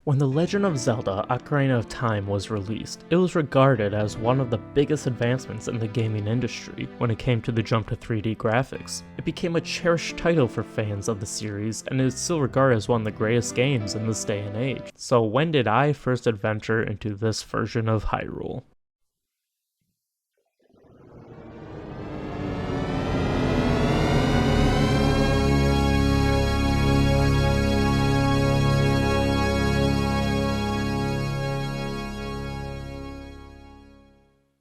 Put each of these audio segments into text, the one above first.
When The Legend of Zelda: Ocarina of Time was released, it was regarded as one of the biggest advancements in the gaming industry when it came to the jump to 3D graphics. It became a cherished title for fans of the series and is still regarded as one of the greatest games in this day and age. So when did I first adventure into this version of Hyrule?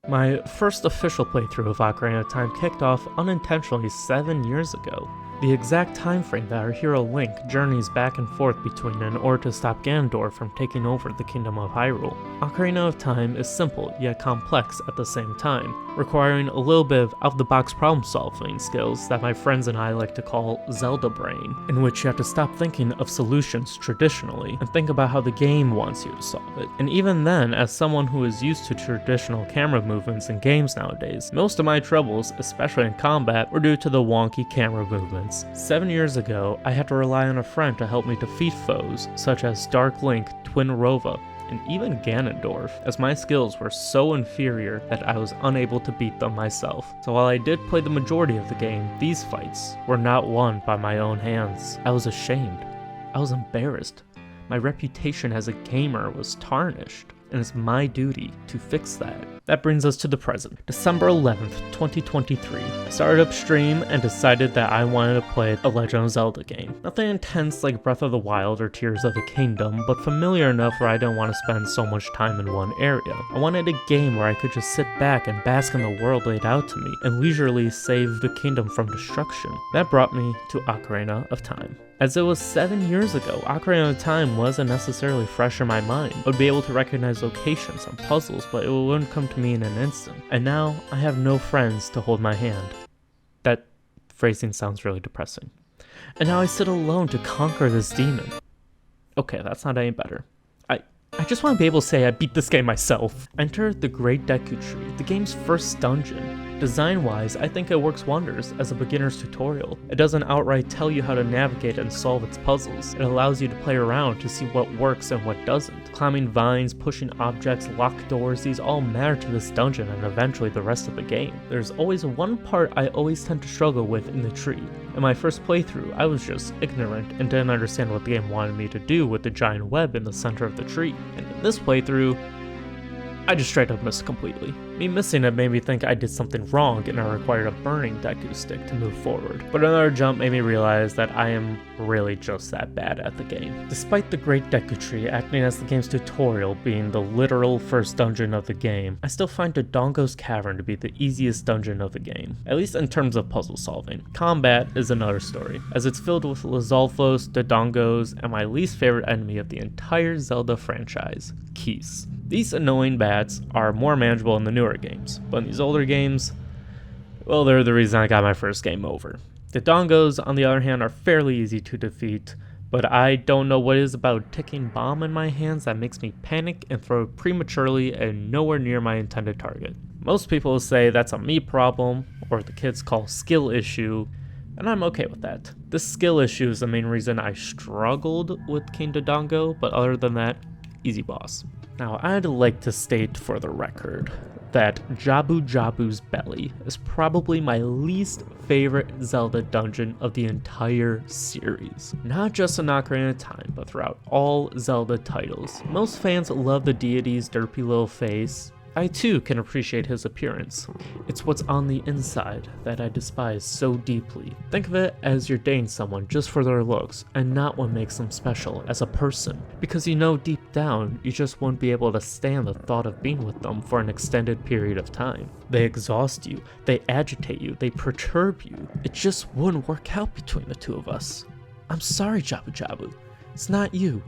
My first official playthrough of Ocarina of Time kicked off unintentionally 7 years ago. The exact time frame that our hero Link journeys back and forth between in order to stop Ganondorf from taking over the Kingdom of Hyrule. Ocarina of Time is simple yet complex at the same time, requiring a little bit of out-of-the-box problem-solving skills that my friends and I like to call Zelda brain, in which you have to stop thinking of solutions traditionally and think about how the game wants you to solve it. And even then, as someone who is used to traditional camera movements in games nowadays, most of my troubles, especially in combat, were due to the wonky camera movements. 7 years ago, I had to rely on a friend to help me defeat foes, such as Dark Link, Twin Rova, and even Ganondorf, as my skills were so inferior that I was unable to beat them myself. So while I did play the majority of the game, these fights were not won by my own hands. I was ashamed. I was embarrassed. My reputation as a gamer was tarnished, and it's my duty to fix that. That brings us to the present. December 11th, 2023. I started up stream and decided that I wanted to play a Legend of Zelda game. Nothing intense like Breath of the Wild or Tears of the Kingdom, but familiar enough where I didn't want to spend so much time in one area. I wanted a game where I could just sit back and bask in the world laid out to me, and leisurely save the kingdom from destruction. That brought me to Ocarina of Time. As it was 7 years ago, Ocarina of Time wasn't necessarily fresh in my mind. I would be able to recognize locations and puzzles, but it wouldn't come to me in an instant. And now, I have no friends to hold my hand. That phrasing sounds really depressing. And now I sit alone to conquer this demon. Okay, that's not any better. I just want to be able to say I beat this game myself. Enter the Great Deku Tree, the game's first dungeon. Design-wise, I think it works wonders as a beginner's tutorial. It doesn't outright tell you how to navigate and solve its puzzles. It allows you to play around to see what works and what doesn't. Climbing vines, pushing objects, locked doors, these all matter to this dungeon and eventually the rest of the game. There's always one part I always tend to struggle with in the tree. In my first playthrough, I was just ignorant and didn't understand what the game wanted me to do with the giant web in the center of the tree. And in this playthrough, I just straight up missed completely. Me missing it made me think I did something wrong and I required a burning Deku stick to move forward. But another jump made me realize that I am really just that bad at the game. Despite the Great Deku Tree acting as the game's tutorial being the literal first dungeon of the game, I still find Dodongo's Cavern to be the easiest dungeon of the game, at least in terms of puzzle solving. Combat is another story, as it's filled with Lizalfos, Dodongos, and my least favorite enemy of the entire Zelda franchise, Keese. These annoying bats are more manageable in the newer games, but in these older games, well, they're the reason I got my first game over. The Dongos, on the other hand, are fairly easy to defeat, but I don't know what it is about a ticking bomb in my hands that makes me panic and throw it prematurely and nowhere near my intended target. Most people say that's a me problem, or the kids call skill issue, and I'm okay with that. This skill issue is the main reason I struggled with King Dodongo, but other than that, easy boss. Now, I'd like to state for the record that Jabus Belly is probably my least favorite Zelda dungeon of the entire series. Not just in Ocarina of Time, but throughout all Zelda titles. Most fans love the deity's derpy little face. I too can appreciate his appearance. It's what's on the inside that I despise so deeply. Think of it as you're dating someone just for their looks and not what makes them special as a person. Because you know deep down you just won't be able to stand the thought of being with them for an extended period of time. They exhaust you, they agitate you, they perturb you. It just wouldn't work out between the two of us. I'm sorry, Jabu. It's not you.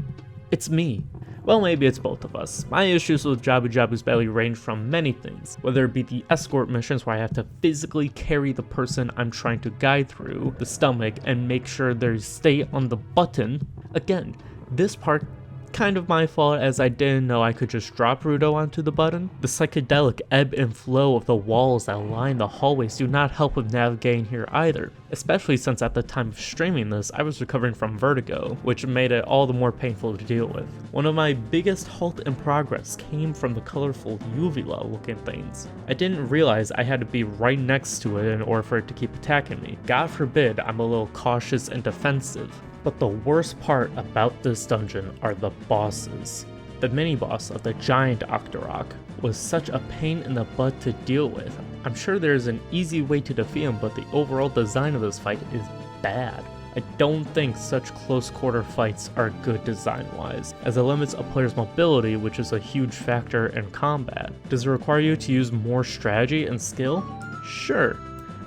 It's me. Well, maybe it's both of us. My issues with Jabus Belly range from many things, whether it be the escort missions where I have to physically carry the person I'm trying to guide through the stomach and make sure they stay on the button. Again, this part kind of my fault as I didn't know I could just drop Rudo onto the button. The psychedelic ebb and flow of the walls that line the hallways do not help with navigating here either, especially since at the time of streaming this I was recovering from vertigo, which made it all the more painful to deal with. One of my biggest halt in progress came from the colorful uvula looking things. I didn't realize I had to be right next to it in order for it to keep attacking me. God forbid I'm a little cautious and defensive. But the worst part about this dungeon are the bosses. The mini-boss of the giant Octorok was such a pain in the butt to deal with. I'm sure there's an easy way to defeat him, but the overall design of this fight is bad. I don't think such close quarter fights are good design-wise, as it limits a player's mobility, which is a huge factor in combat. Does it require you to use more strategy and skill? Sure.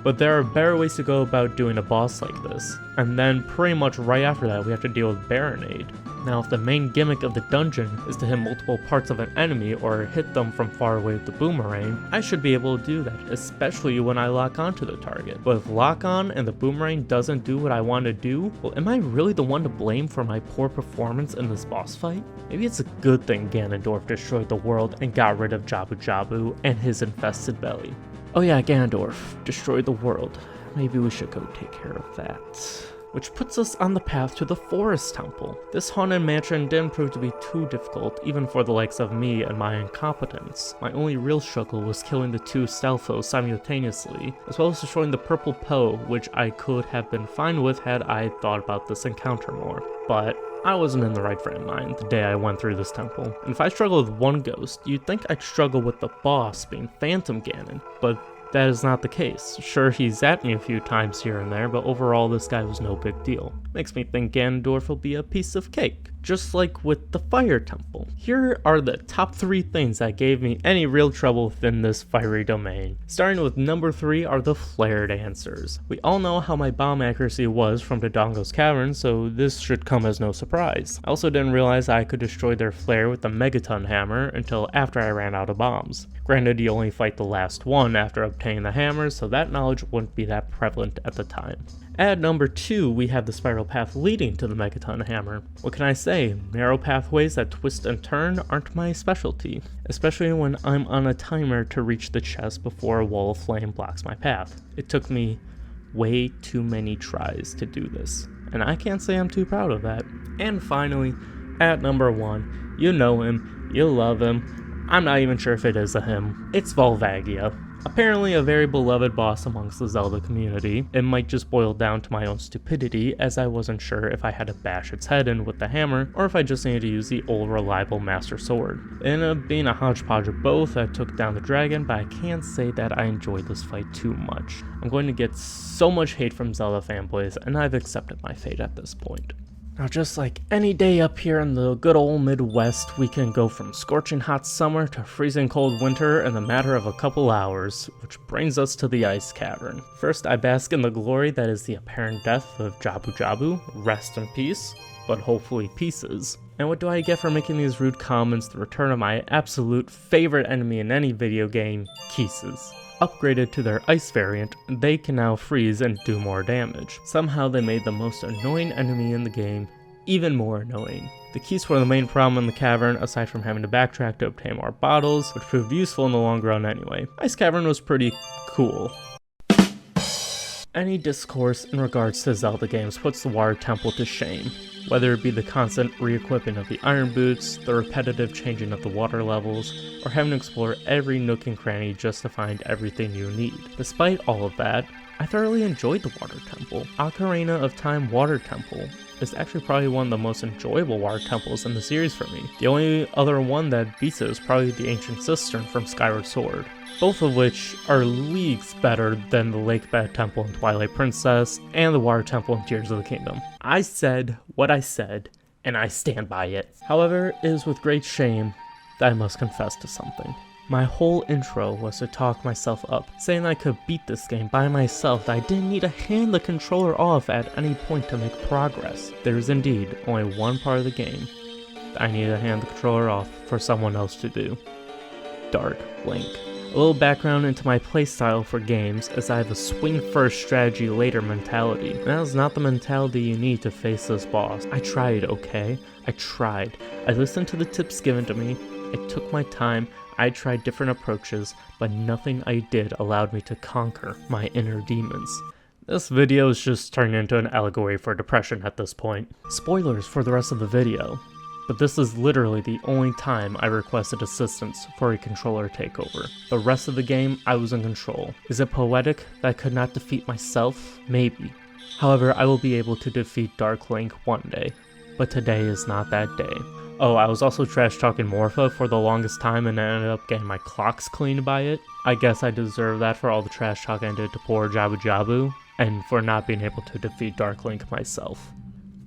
But there are better ways to go about doing a boss like this. And then pretty much right after that we have to deal with Baronade. Now if the main gimmick of the dungeon is to hit multiple parts of an enemy or hit them from far away with the boomerang, I should be able to do that, especially when I lock onto the target. But if lock on and the boomerang doesn't do what I want to do, well, am I really the one to blame for my poor performance in this boss fight? Maybe it's a good thing Ganondorf destroyed the world and got rid of Jabu and his infested belly. Oh yeah, Ganondorf destroyed the world. Maybe we should go take care of that. Which puts us on the path to the Forest Temple. This haunted mansion didn't prove to be too difficult, even for the likes of me and my incompetence. My only real struggle was killing the two Stelphos simultaneously, as well as destroying the Purple Poe, which I could have been fine with had I thought about this encounter more. But I wasn't in the right frame of mind the day I went through this temple. And if I struggle with one ghost, you'd think I'd struggle with the boss being Phantom Ganon, but that is not the case. Sure, he's at me a few times here and there, but overall this guy was no big deal. Makes me think Ganondorf will be a piece of cake, just like with the Fire Temple. Here are the top 3 things that gave me any real trouble within this fiery domain. Starting with number 3 are the flare dancers. We all know how my bomb accuracy was from Dodongo's Cavern, so this should come as no surprise. I also didn't realize I could destroy their flare with the Megaton Hammer until after I ran out of bombs. Granted, you only fight the last one after obtaining the hammers, so that knowledge wouldn't be that prevalent at the time. At number 2, we have the spiral path leading to the Megaton Hammer. What can I say? Narrow pathways that twist and turn aren't my specialty, especially when I'm on a timer to reach the chest before a wall of flame blocks my path. It took me way too many tries to do this, and I can't say I'm too proud of that. And finally, at number 1, you know him, you love him, I'm not even sure if it is a him, it's Volvagia. Apparently a very beloved boss amongst the Zelda community. It might just boil down to my own stupidity, as I wasn't sure if I had to bash its head in with the hammer, or if I just needed to use the old reliable Master Sword. It ended up being a hodgepodge of both that took down the dragon, but I can't say that I enjoyed this fight too much. I'm going to get so much hate from Zelda fanboys, and I've accepted my fate at this point. Now just like any day up here in the good old Midwest, we can go from scorching hot summer to freezing cold winter in the matter of a couple hours, which brings us to the Ice Cavern. First, I bask in the glory that is the apparent death of Jabu, rest in peace, but hopefully pieces. And what do I get for making these rude comments? The return of my absolute favorite enemy in any video game, Kisses. Upgraded to their ice variant, they can now freeze and do more damage. Somehow they made the most annoying enemy in the game even more annoying. The keys were the main problem in the cavern, aside from having to backtrack to obtain more bottles, which proved useful in the long run anyway. Ice Cavern was pretty cool. Any discourse in regards to Zelda games puts the Water Temple to shame. Whether it be the constant re-equipping of the iron boots, the repetitive changing of the water levels, or having to explore every nook and cranny just to find everything you need. Despite all of that, I thoroughly enjoyed the Water Temple. Ocarina of Time Water Temple is actually probably one of the most enjoyable water temples in the series for me. The only other one that beats it is probably the Ancient Cistern from Skyward Sword, both of which are leagues better than the Lake Bed Temple in Twilight Princess and the Water Temple in Tears of the Kingdom. I said what I said, and I stand by it. However, it is with great shame that I must confess to something. My whole intro was to talk myself up, saying I could beat this game by myself, that I didn't need to hand the controller off at any point to make progress. There is indeed only one part of the game that I need to hand the controller off for someone else to do. Dark Link. A little background into my playstyle for games is I have a swing first strategy later mentality. And that is not the mentality you need to face this boss. I tried, okay? I tried. I listened to the tips given to me, I took my time, I tried different approaches, but nothing I did allowed me to conquer my inner demons. This video is just turning into an allegory for depression at this point. Spoilers for the rest of the video, but this is literally the only time I requested assistance for a controller takeover. The rest of the game, I was in control. Is it poetic that I could not defeat myself? Maybe. However, I will be able to defeat Dark Link one day, but today is not that day. Oh, I was also trash-talking Morpha for the longest time and ended up getting my clocks cleaned by it. I guess I deserve that for all the trash talk I did to poor Jabu, and for not being able to defeat Dark Link myself.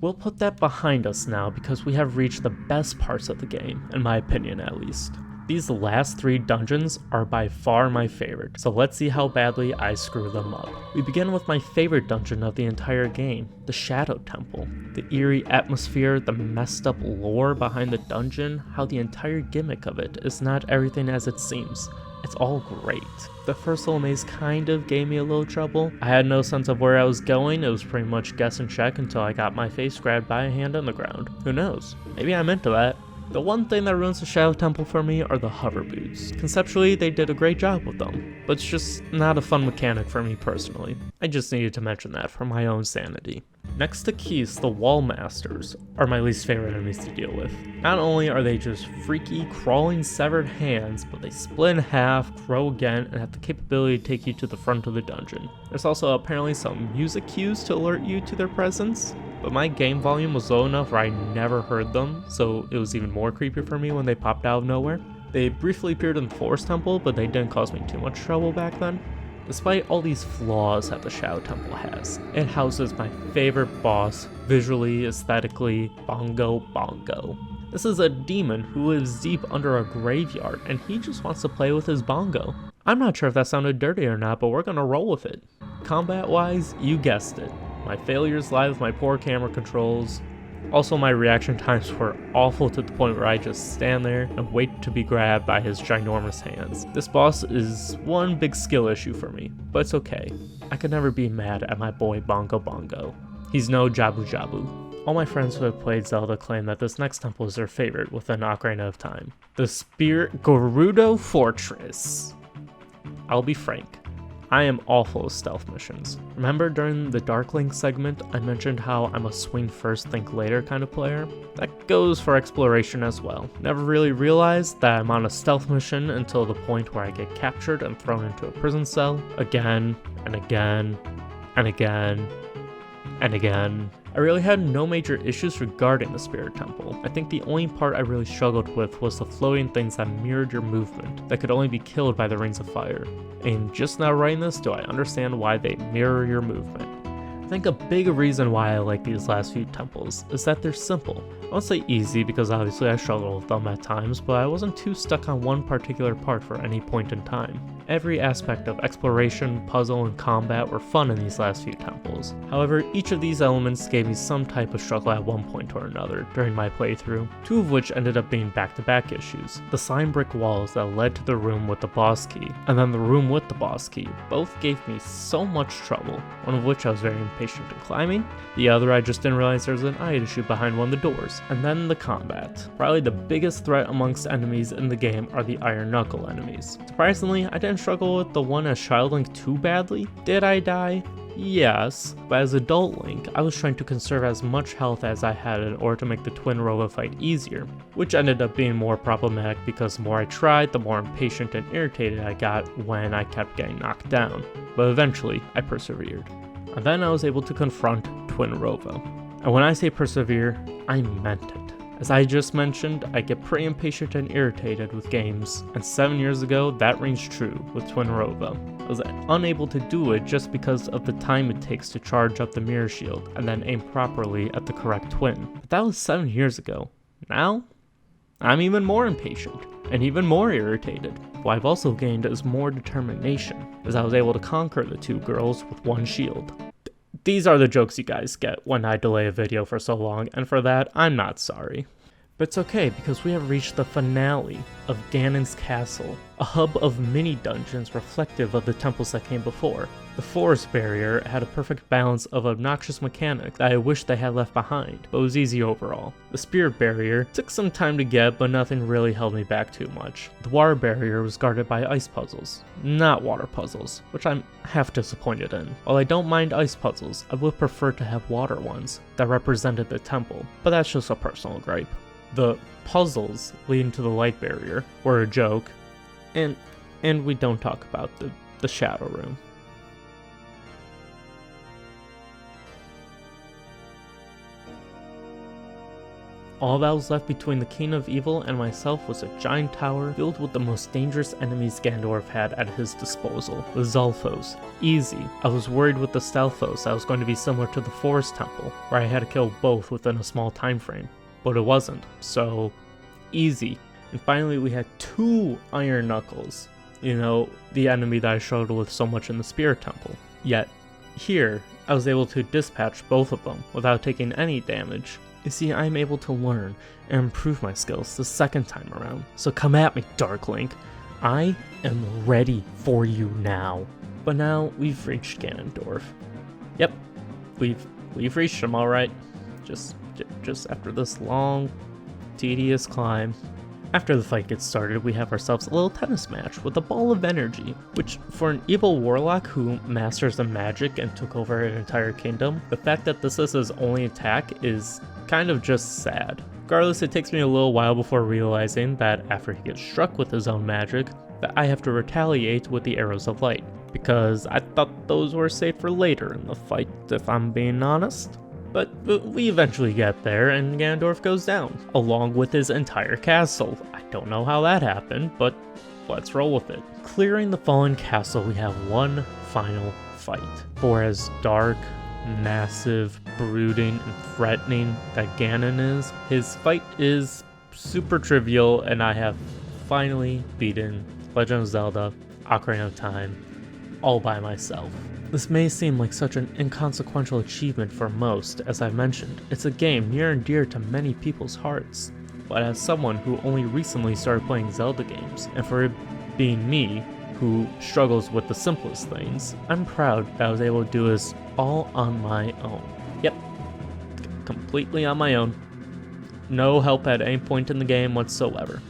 We'll put that behind us now because we have reached the best parts of the game, in my opinion at least. These last 3 dungeons are by far my favorite, so let's see how badly I screw them up. We begin with my favorite dungeon of the entire game, the Shadow Temple. The eerie atmosphere, the messed up lore behind the dungeon, how the entire gimmick of it is not everything as it seems. It's all great. The first little maze kind of gave me a little trouble. I had no sense of where I was going, it was pretty much guess and check until I got my face grabbed by a hand on the ground. Who knows? Maybe I'm into that. The one thing that ruins the Shadow Temple for me are the hover boots. Conceptually, they did a great job with them, but it's just not a fun mechanic for me personally. I just needed to mention that for my own sanity. Next to Keys, the Wall Masters are my least favorite enemies to deal with. Not only are they just freaky, crawling severed hands, but they split in half, grow again, and have the capability to take you to the front of the dungeon. There's also apparently some music cues to alert you to their presence, but my game volume was low enough where I never heard them, so it was even more creepy for me when they popped out of nowhere. They briefly appeared in the Forest Temple, but they didn't cause me too much trouble back then. Despite all these flaws that the Shadow Temple has, it houses my favorite boss, visually, aesthetically, Bongo. This is a demon who lives deep under a graveyard, and he just wants to play with his bongo. I'm not sure if that sounded dirty or not, but we're gonna roll with it. Combat-wise, you guessed it. My failures lie with my poor camera controls. Also, my reaction times were awful to the point where I just stand there and wait to be grabbed by his ginormous hands. This boss is one big skill issue for me, but it's okay. I could never be mad at my boy Bongo. He's no Jabu. All my friends who have played Zelda claim that this next temple is their favorite within Ocarina of Time. The Spirit Gerudo Fortress. I'll be frank. I am awful with stealth missions. Remember during the Dark Link segment, I mentioned how I'm a swing first, think later kind of player? That goes for exploration as well. Never really realized that I'm on a stealth mission until the point where I get captured and thrown into a prison cell, again, and again, and again, and again. I really had no major issues regarding the Spirit Temple. I think the only part I really struggled with was the floating things that mirrored your movement, that could only be killed by the rings of fire. And just now writing this, do I understand why they mirror your movement. I think a big reason why I like these last few temples is that they're simple. I won't say easy because obviously I struggle with them at times, but I wasn't too stuck on one particular part for any point in time. Every aspect of exploration, puzzle, and combat were fun in these last few temples. However, each of these elements gave me some type of struggle at one point or another during my playthrough, 2 of which ended up being back-to-back issues. The slime brick walls that led to the room with the boss key, and then the room with the boss key, both gave me so much trouble, one of which I was very impatient in climbing, the other I just didn't realize there was an eye to shoot behind one of the doors. And then the combat. Probably the biggest threat amongst enemies in the game are the Iron Knuckle enemies. Surprisingly, I didn't struggle with the one as Child Link too badly. Did I die? Yes, but as Adult Link, I was trying to conserve as much health as I had in order to make the Twin Rova fight easier, which ended up being more problematic because the more I tried, the more impatient and irritated I got when I kept getting knocked down. But eventually, I persevered. And then I was able to confront Twin Rova. And when I say persevere, I meant it. As I just mentioned, I get pretty impatient and irritated with games, and 7 years ago, that rings true with Twin Rova. I was unable to do it just because of the time it takes to charge up the mirror shield and then aim properly at the correct twin. But that was 7 years ago. Now, I'm even more impatient and even more irritated. What I've also gained is more determination, as I was able to conquer the 2 girls with 1 shield. These are the jokes you guys get when I delay a video for so long, and for that, I'm not sorry. But it's okay, because we have reached the finale of Ganon's castle, a hub of mini dungeons reflective of the temples that came before. The forest barrier had a perfect balance of obnoxious mechanics that I wish they had left behind, but was easy overall. The spirit barrier took some time to get, but nothing really held me back too much. The water barrier was guarded by ice puzzles, not water puzzles, which I'm half disappointed in. While I don't mind ice puzzles, I would prefer to have water ones that represented the temple, but that's just a personal gripe. The puzzles leading to the light barrier were a joke, and we don't talk about the shadow room. All that was left between the King of Evil and myself was a giant tower filled with the most dangerous enemies Ganondorf had at his disposal, the Zulfos. Easy. I was worried with the Stelfos that was going to be similar to the Forest Temple, where I had to kill both within a small time frame. But it wasn't, so easy. And finally we had 2 Iron Knuckles, the enemy that I struggled with so much in the Spirit Temple. Yet, here, I was able to dispatch both of them without taking any damage. You see, I'm able to learn and improve my skills the second time around. So come at me, Dark Link. I am ready for you now. But now, we've reached Ganondorf. Yep, we've reached him, alright. Just after this long, tedious climb. After the fight gets started, we have ourselves a little tennis match with a ball of energy, which for an evil warlock who masters the magic and took over an entire kingdom, the fact that this is his only attack is kind of just sad. Regardless, it takes me a little while before realizing that after he gets struck with his own magic, that I have to retaliate with the arrows of light, because I thought those were safe for later in the fight, if I'm being honest. But we eventually get there, and Ganondorf goes down, along with his entire castle. I don't know how that happened, but let's roll with it. Clearing the fallen castle, we have one final fight. For as dark, massive, brooding, and threatening that Ganon is, his fight is super trivial, and I have finally beaten Legend of Zelda, Ocarina of Time, all by myself. This may seem like such an inconsequential achievement for most, as I mentioned, it's a game near and dear to many people's hearts. But as someone who only recently started playing Zelda games, and for it being me, who struggles with the simplest things, I'm proud that I was able to do this all on my own. Yep, completely on my own. No help at any point in the game whatsoever.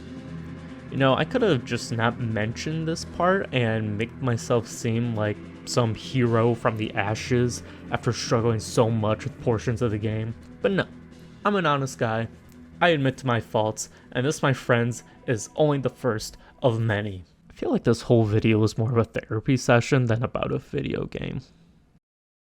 I could have just not mentioned this part and make myself seem like some hero from the ashes after struggling so much with portions of the game. But no, I'm an honest guy. I admit to my faults, and this, my friends, is only the first of many. I feel like this whole video was more of a therapy session than about a video game.